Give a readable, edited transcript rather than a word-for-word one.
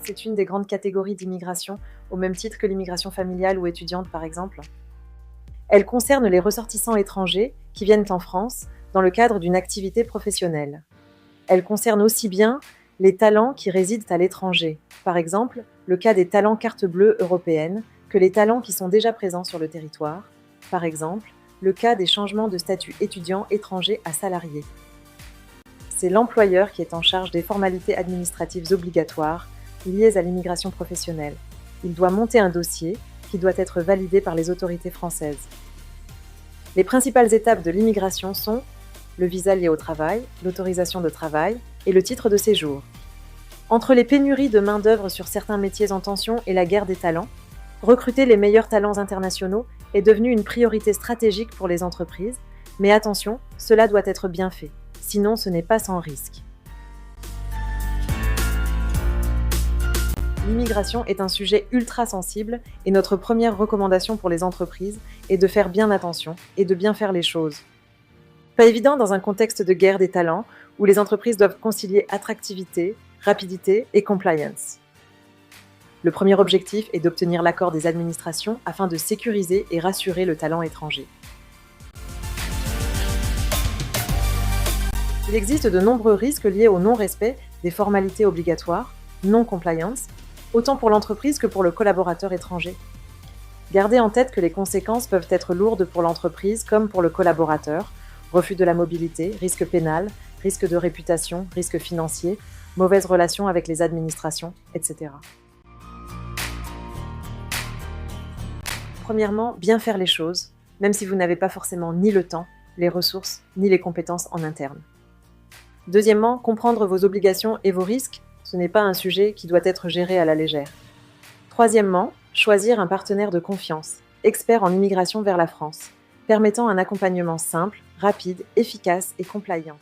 c'est une des grandes catégories d'immigration, au même titre que l'immigration familiale ou étudiante par exemple. Elle concerne les ressortissants étrangers qui viennent en France dans le cadre d'une activité professionnelle. Elle concerne aussi bien les talents qui résident à l'étranger, par exemple le cas des talents carte bleue européenne, que les talents qui sont déjà présents sur le territoire, par exemple le cas des changements de statut étudiant étranger à salarié. C'est l'employeur qui est en charge des formalités administratives obligatoires liées à l'immigration professionnelle. Il doit monter un dossier qui doit être validé par les autorités françaises. Les principales étapes de l'immigration sont le visa lié au travail, l'autorisation de travail et le titre de séjour. Entre les pénuries de main-d'œuvre sur certains métiers en tension et la guerre des talents, recruter les meilleurs talents internationaux est devenu une priorité stratégique pour les entreprises, mais attention, cela doit être bien fait, sinon ce n'est pas sans risque. L'immigration est un sujet ultra sensible et notre première recommandation pour les entreprises est de faire bien attention et de bien faire les choses. Pas évident dans un contexte de guerre des talents où les entreprises doivent concilier attractivité, rapidité et compliance. Le premier objectif est d'obtenir l'accord des administrations afin de sécuriser et rassurer le talent étranger. Il existe de nombreux risques liés au non-respect des formalités obligatoires, non-compliance, autant pour l'entreprise que pour le collaborateur étranger. Gardez en tête que les conséquences peuvent être lourdes pour l'entreprise comme pour le collaborateur: refus de la mobilité, risque pénal, risque de réputation, risque financier, mauvaise relation avec les administrations, etc. Premièrement, bien faire les choses, même si vous n'avez pas forcément ni le temps, les ressources, ni les compétences en interne. Deuxièmement, comprendre vos obligations et vos risques, ce n'est pas un sujet qui doit être géré à la légère. Troisièmement, choisir un partenaire de confiance, expert en immigration vers la France, permettant un accompagnement simple, rapide, efficace et compliant.